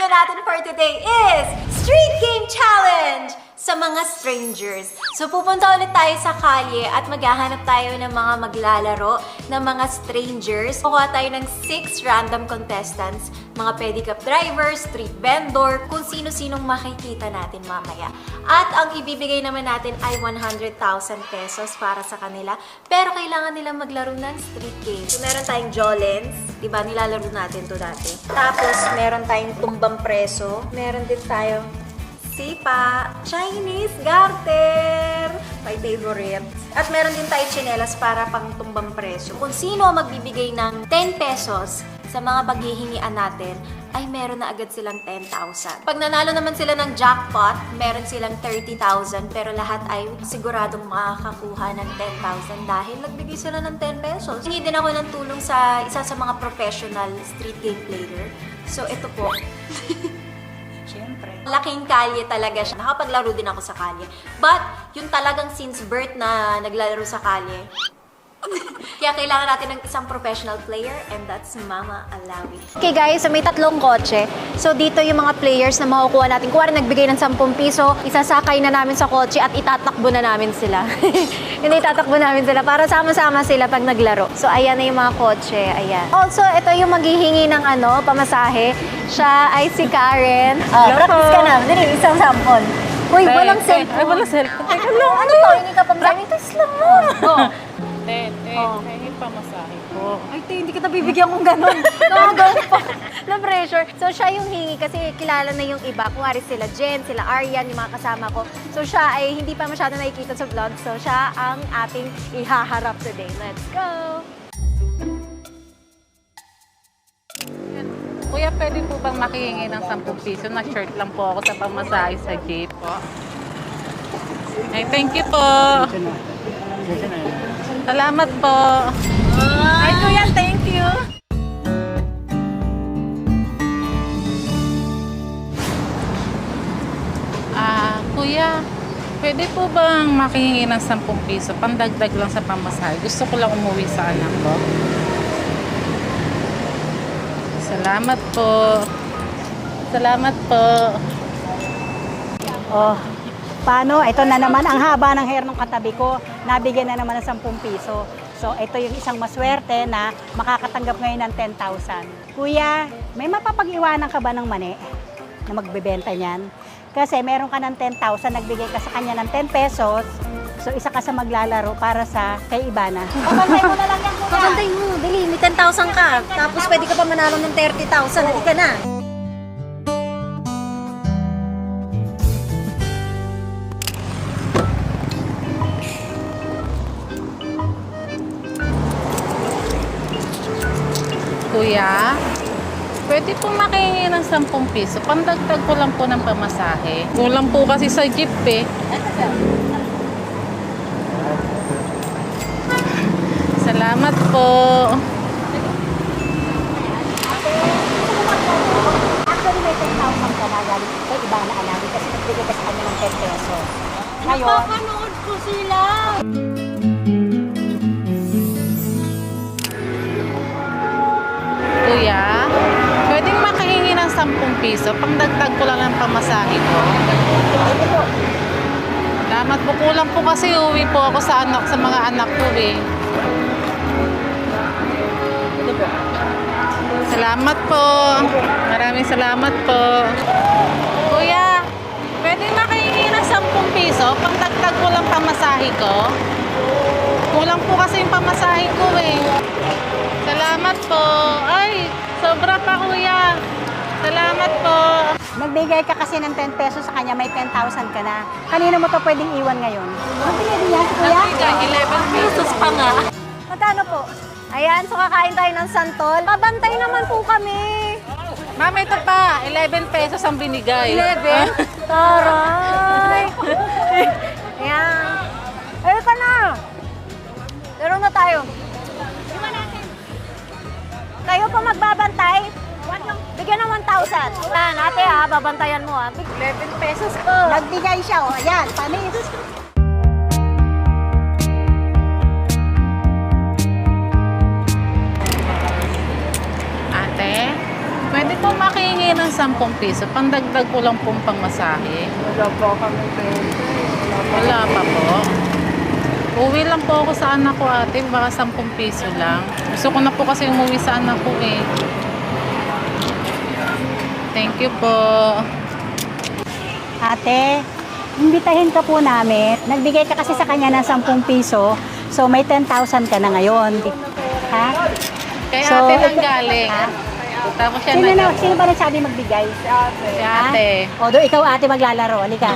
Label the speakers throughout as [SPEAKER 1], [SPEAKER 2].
[SPEAKER 1] natin for today is Street Game Challenge sa mga strangers. So pupunta ulit tayo sa kalye at maghahanap tayo ng mga maglalaro ng mga strangers. Kukuha tayo ng 6 random contestants, mga pedicab drivers, street vendor, kung sino-sinong makikita natin mamaya. At ang ibibigay naman natin ay 100,000 pesos para sa kanila. Pero kailangan nilang maglaro ng street game. So meron tayong Jolens, diba nilalaro natin to dati. Tapos meron tayong tumbang preso. Meron din tayong sipa, Chinese garter, my favorite. At meron din tayo tsinelas para pang tumbang preso. Kung sino ang magbibigay ng 10 pesos sa mga paghihingian natin, ay meron na agad silang 10,000. Pag nanalo naman sila ng jackpot, meron silang 30,000 pero lahat ay siguradong makakakuha ng 10,000 dahil nagbigay sila ng 10 pesos. Hingi din ako ng tulong sa isa sa mga professional street game player. So ito po. Siyempre. Laking kalye talaga siya. Nakapaglaro din ako sa kalye. But, yung talagang since birth na naglalaro sa kalye, kaya kailangan natin ng isang professional player and that's Mama Alawi. Okay guys, so may 3 kotse. So dito yung mga players na makukuha natin. Kuwari nagbigay ng 10 piso, isasakay na namin sa kotse at itatakbo na namin sila. Hindi itatakbo namin sila para sama-sama sila pag naglaro. So ayan na yung mga kotse, ayan. Also, ito yung maghihingi ng pamasahe. Siya ay si Karen. Practice ka na. Dili, isang sample. Uy, walang cellphone.
[SPEAKER 2] Ay, walang cellphone.
[SPEAKER 1] Teka lang, ano to? Hingi ka pang practice lang mo.
[SPEAKER 2] Hingi pa masahe ko.
[SPEAKER 1] Ay, hindi kita bibigyan kong ganun. Nakagawin pa. Na-pressure. So, siya yung hingi kasi kilala na yung iba. Kuwari sila Jen, sila Aryan, yung mga kasama ko. So, siya ay hindi pa masyado nakikita sa vlog. So, siya ang ating ihaharap today. Let's go!
[SPEAKER 2] Kuya, pwede po bang makihingi ng 10 piso? Na-short lang po ako sa pamasahe sa jeep po. Ay, thank you po. Salamat po. Ay, kuya, thank you. Kuya, pwede po bang makihingi ng 10 piso? Pandagdag lang sa pamasahe. Gusto ko lang umuwi sa anak ko. Salamat po. Salamat po.
[SPEAKER 3] Oh, paano? Ito na naman, ang haba ng hair ng katabi ko, nabigyan na naman ng 10 piso. So, ito yung isang maswerte na makakatanggap ngayon ng 10,000. Kuya, may mapapag-iwanan ka ba ng mani na magbebenta niyan? Kasi meron ka ng 10,000, nagbigay ka sa kanya ng 10 pesos, so isa ka sa maglalaro para sa kay Ibana. Pabantay mo na lang yan, kuya.
[SPEAKER 1] Pabantay mo. Dali, may 10,000 ka. Tapos pwede ka pa manalo ng 30,000. Hindi ka na.
[SPEAKER 2] Kuya, pwede po makihingi ng 10 piso. Pandagdag ko lang po ng pamasahe. Kulang po kasi sa jeep eh. Salamat po.
[SPEAKER 3] Actually, may 10,000 ka na galing kay Ibana Alawi kasi nagbigay ka sa kanya ng 10 pesos. Ngayon,
[SPEAKER 1] Napapanood ko sila.
[SPEAKER 2] Kuya, pwedeng makahingi ng 10 piso. Pangdagdag ko lang ng pamasahe ko. Salamat po. Kulang po kasi uwi po ako sa mga anak ko eh. Salamat po. Maraming salamat po. Kuya, pwedeng makahingi ng 10 piso. Pangdagdag ko lang pamasahe ko. Kulang po kasi yung pamasahe ko eh. Salamat po. Ay, sobra pa kuya. Salamat po.
[SPEAKER 3] nagbigay ka kasi ng 10 pesos sa kanya, may 10,000 ka na. Kanino mo to pwedeng iwan ngayon? Mabili din yan, kuya?
[SPEAKER 2] Nagbigay, 11 pesos pa nga.
[SPEAKER 1] Magkano po? Ayan, so kakain tayo ng santol. Pabantay naman po kami.
[SPEAKER 2] Ma'am, ito pa. 11 pesos ang binigay.
[SPEAKER 1] 11? Taray! Ayan. Ayun ka na. Laro na tayo. Kayo pa magbabantay. Bigyan ng 1,000. Ayan, ate ha, babantayan mo ha. 11 pesos po.
[SPEAKER 3] Nagbigay siya, o. Ayan, panis.
[SPEAKER 2] Ate, pwede po makihingi ng 10 piso. Pandagdag ko lang pong pangmasahe.
[SPEAKER 4] Wala po kami pwede.
[SPEAKER 2] Wala pa po. Uwi lang po ako sa anak ko, ate. Baka 10 piso lang. Gusto ko na po kasi umuwi sa anak ko eh. Thank you po.
[SPEAKER 3] Ate, imbitahin ka po namin. Nagbigay ka kasi sa kanya ng 10 piso. So may 10,000 ka na ngayon. Ha?
[SPEAKER 2] Kay
[SPEAKER 3] So,
[SPEAKER 2] ate nang galing.
[SPEAKER 3] Ha?
[SPEAKER 2] Tapos siya
[SPEAKER 3] Sino ba nagsabi magbigay?
[SPEAKER 2] Si ate.
[SPEAKER 3] O, do ikaw ate maglalaro. Halika.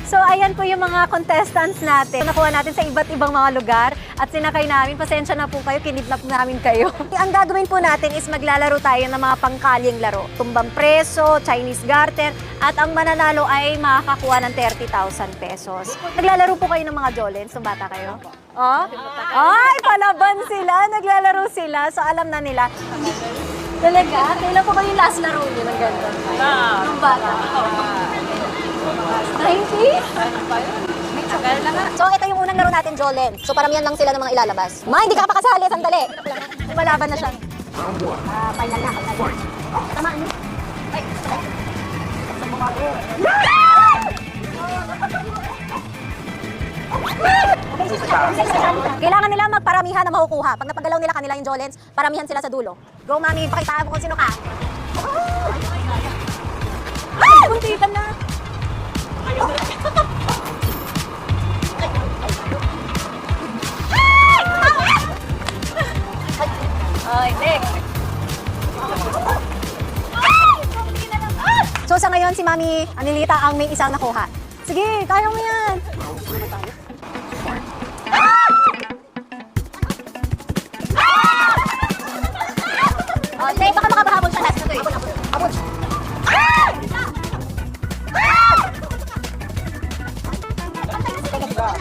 [SPEAKER 1] So, ayan po yung mga contestants natin. Nakuha natin sa iba't ibang mga lugar at sinakay namin. Pasensya na po kayo, kinidnap namin kayo. Ang gagawin po natin is maglalaro tayo ng mga pangkalyeng laro. Tumbang preso, Chinese garter, at ang mananalo ay makakakuha ng 30,000 pesos. Naglalaro po kayo ng mga jolens, nung bata kayo? Oh? Ay, palaban sila. Naglalaro sila. So, alam na nila. Talaga? Kailan po ba yung last laro niyo ng ganito? Nung bata? 90? So, ito yung unang laro natin, Jolen. So, paramihan lang sila ng mga ilalabas. Ma, hindi ka pa kasali. Sandali. Lumalaban na siya. Final na. Tama, ano? Ay, kailangan nila magparamihan na makukuha. Pag napagalaw nila kanila yung Jolens, paramihan sila sa dulo. Go, mami. Pakitaan mo kung sino ka. Ay! Buntitan na! Ay, next. So sa ngayon si Mami Anilita ang may isang nakuha. Sige, kaya mo yan. Okay, baka makabahabol siya last na to eh. Abot.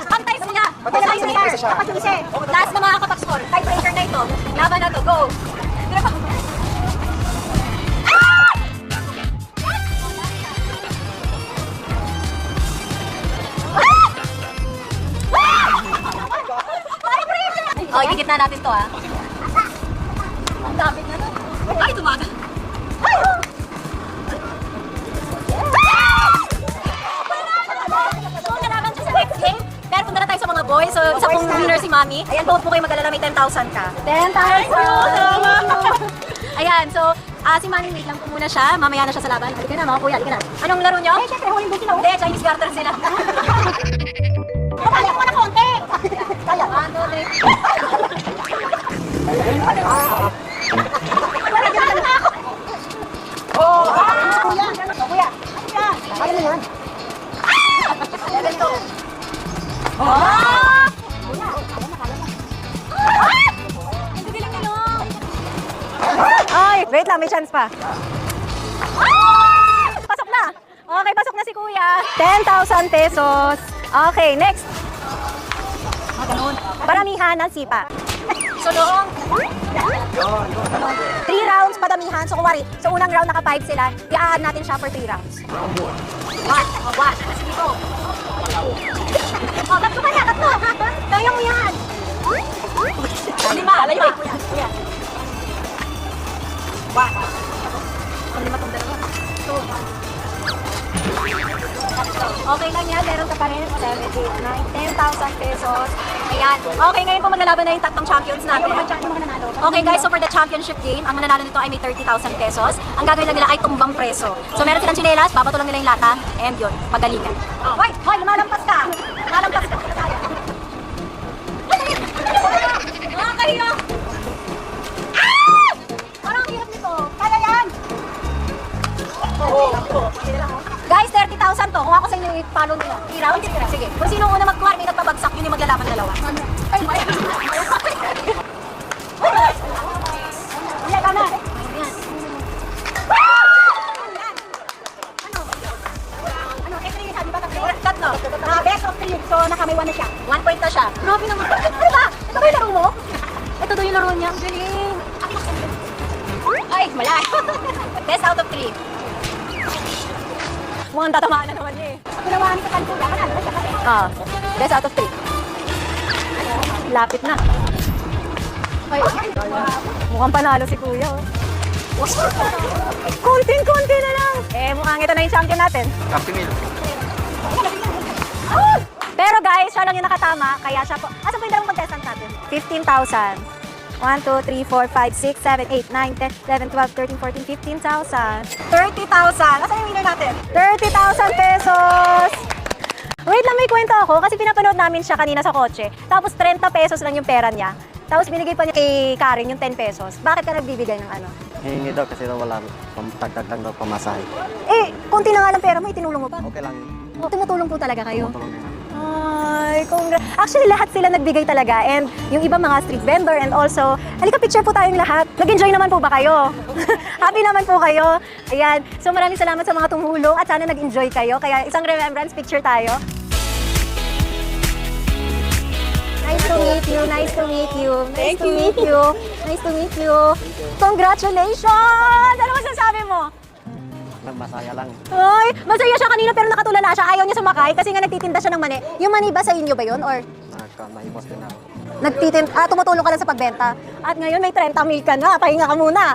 [SPEAKER 1] Pantay sila. Pantay sila. Last na makakapag-score. Tiebreaker na ito. Laban na to. Go. Oh, igigit na natin to ah. Ang dapit na to. Ay, tumagal. So, nalaban siya sa next game. Pero punta na tayo sa mga boys. So, isa pong winner si Mami. Ayan, both po kayo mag-alala. May 10,000 ka. 10,000! Ayan, so, si Mami, wait lang po muna siya. Mamaya na siya sa laban. Halika na, mga kuya. Halika na. Anong laro niyo? Eh, syempre, huling sila. Hindi, Chinese garter sila. Kapalik mo na konti! Kaya. 1, 2, 3. Kuya. Kaya na yan. Ay, wait lang, may chance pa. Pasok na. Okay, pasok na si Kuya. 10,000 pesos. Okay, next. Paramihan ng sipa. So, noong 3 rounds padamihan. So, kuwari, sa unang round naka 5 sila, i-add natin siya for 3 rounds. 1. Sige po. Oh, tatlo ka na, tatlo. Kaya mo yan. 5. Kuya. 1. 5 tong dalawa. 2. Okay lang yan, meron ka pa rin. 7, 8, 9, 10,000 pesos. Ayan. Okay, ngayon po maglalaban na yung tatlong champions natin. Okay guys, so for the championship game, ang mananalo nito ay may 30,000 pesos. Ang gagawin lang nila ay tumbang preso. So meron silang tsinelas, babato lang nila yung lata, and yun, pagalingan. Hoy! Hoy! Lumalampas ka! Lumalampas ka! Nakakahiya! Parang ang hirap nito. Kaya yan! Guys, 30,000 to. Kung ako sa inyo, i-follow nyo. I-round, sige. Kung sino una mag-kuwar, may nagpabagsak, yun yung maglalaban dalawa. Ay, may. Wala ka na. Ano? Ito yung sabi ba? Tatlo. Best of 3. So, nakamay 1 na siya. 1 point na siya. Grabe naman. Ano ba? Ito ba yung laro mo? Ito daw yung laro niya. Ang galing. Ay, wala. Best out of 3. Mukhang tatamaan na naman niya eh. Pinawahan ka kanto. Best out of 3. Lapit na. Ay, mukhang panalo si Kuya. Konting-konti na lang. Mukhang ito na yung champion natin.
[SPEAKER 5] Happy Meal.
[SPEAKER 1] Pero guys, siya lang yung nakatama, kaya siya po. Asa po yung dalawang contestant natin? 15,000. 1, 2, 3, 4, 5, 6, 7, 8, 9, 10, 11, 12, 13, 14, 15,000. 30,000. Asa yung winner natin? 30,000 pesos! Wait lang, may kwento ako kasi pinapanood namin siya kanina sa kotse. Tapos 30 pesos lang yung pera niya. Tapos binigay pa niya kay Karen yung 10 pesos. Bakit ka nagbibigay ng ano?
[SPEAKER 5] Hihingi daw kasi daw wala. Tagtagtag daw pamasahe.
[SPEAKER 1] Konti na nga lang pera mo, itinulong mo pa.
[SPEAKER 5] Okay lang yun.
[SPEAKER 1] Tumutulong po talaga kayo.
[SPEAKER 5] Tulong din.
[SPEAKER 1] Ay, actually, lahat sila nagbigay talaga. And yung iba mga street vendor and also, halika picture po tayong lahat. Nag-enjoy naman po ba kayo? Happy naman po kayo? Ayan. So maraming salamat sa mga tumulong at sana nag-enjoy kayo. Kaya isang remembrance picture tayo. Nice to meet you. Nice to meet you. Nice to meet you. Nice to meet you. Congratulations! Ano masasabi mo?
[SPEAKER 5] Masaya lang.
[SPEAKER 1] Ay, masaya siya kanina pero nakatulala siya. Ayaw niya sumakay kasi nga nagtitinda siya ng mani. Yung mani ba sa inyo ba yun? Or
[SPEAKER 5] Nahibos din ako.
[SPEAKER 1] tumutulong ka lang sa pagbenta? At ngayon may 30 mil ka na. Pahinga ka muna.